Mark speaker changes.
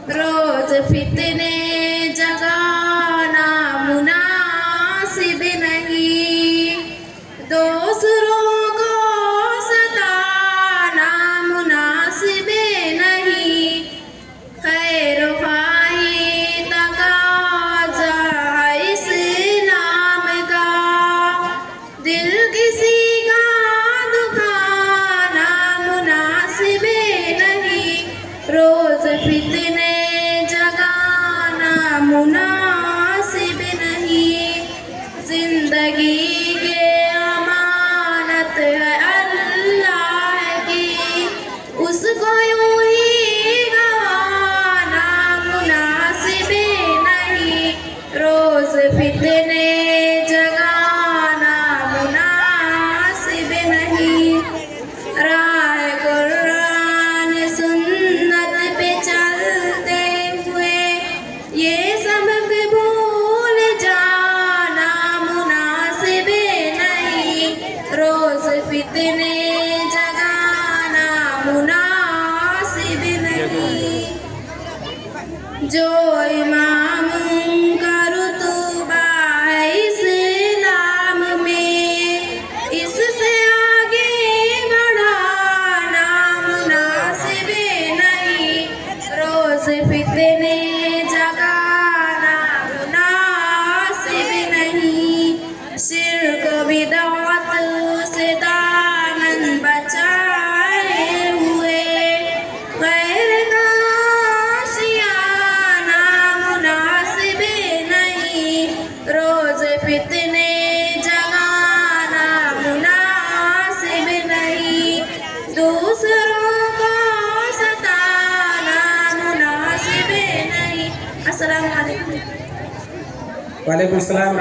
Speaker 1: रोज फितने जगाना मुनासिब नहीं, दूसरों को सताना मुनासिब नहीं। खैर ख्वाही तकाज़ा है इस्लाम का, दिल किसी का दुखाना मुनासिब नहीं। रोज फितने जगाना मुनासिब नहीं, जिंदगी के अमानत है अल्लाह की, उसको यूं ही गवाना मुनासिब नहीं। रोज फितने जगाना मुनासिब नहीं। राह कुरान सुन्नत पे चलते हुए ये सबक भूल जाना मुनासिब नहीं। रोज फितने जगाना मुनासिब नहीं। जो इमाम का रुतबा है इस्लाम में, इससे आगे बढ़ाना मुनासिब नहीं। रोज फितने जगाना मुनासिब नहीं। शिर्क बिदअत से दामन बचाए हुए गैर का आशियाना मुनासिब नहीं। रोज फितने जगाना मुनासिब नहीं, दूसरों को सताना मुनासिब नहीं। अस्सलाम वालेकुम।
Speaker 2: वालेकुम सलाम।